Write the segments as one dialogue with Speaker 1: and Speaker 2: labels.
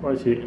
Speaker 1: 开启。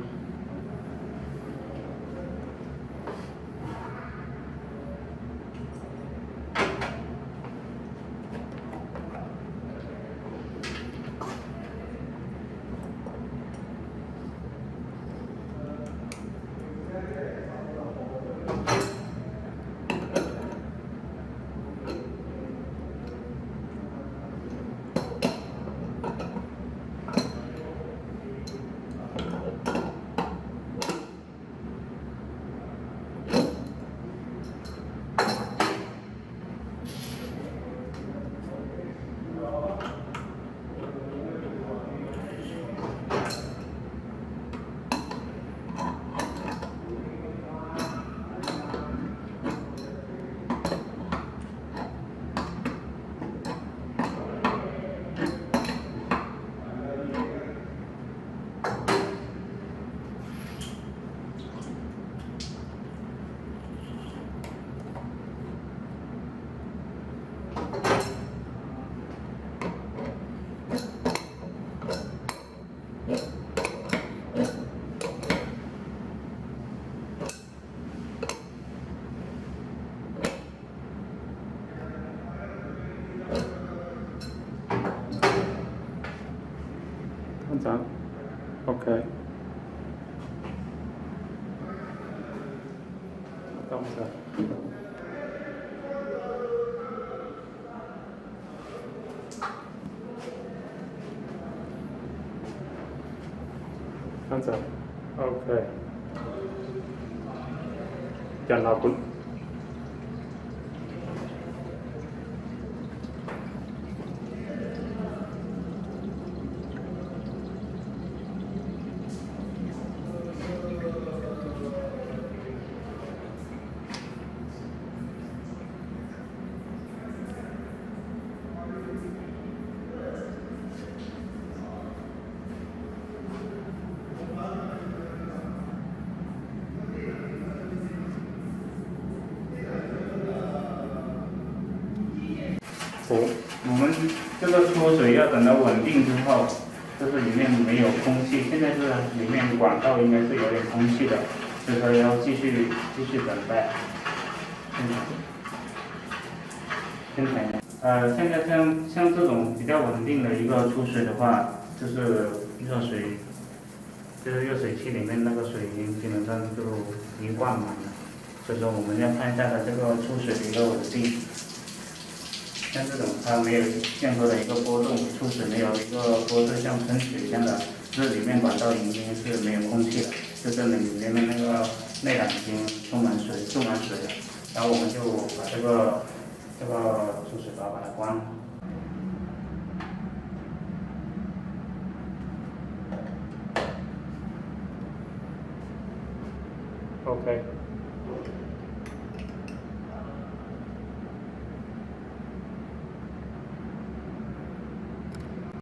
Speaker 1: 看着 ，OK， 动着。看着 ，OK， jangan takut。我们这个出水要等到稳定之后，就是里面没有空气，现在是里面管道应该是有点空气的，所以说要继续等待。现在像这种比较稳定的一个出水的话，就是热水，就是热水器里面那个水已经基本上就已经灌满了，所以说我们要看一下它这个出水的一个稳定。像这种它没有任何的一个波动，出水没有一个波动像喷水一样的，这里面管道已经是没有空气了，就证明里面那个内胆已经注满水了。然后我们就把这个出水阀把它关了。OK。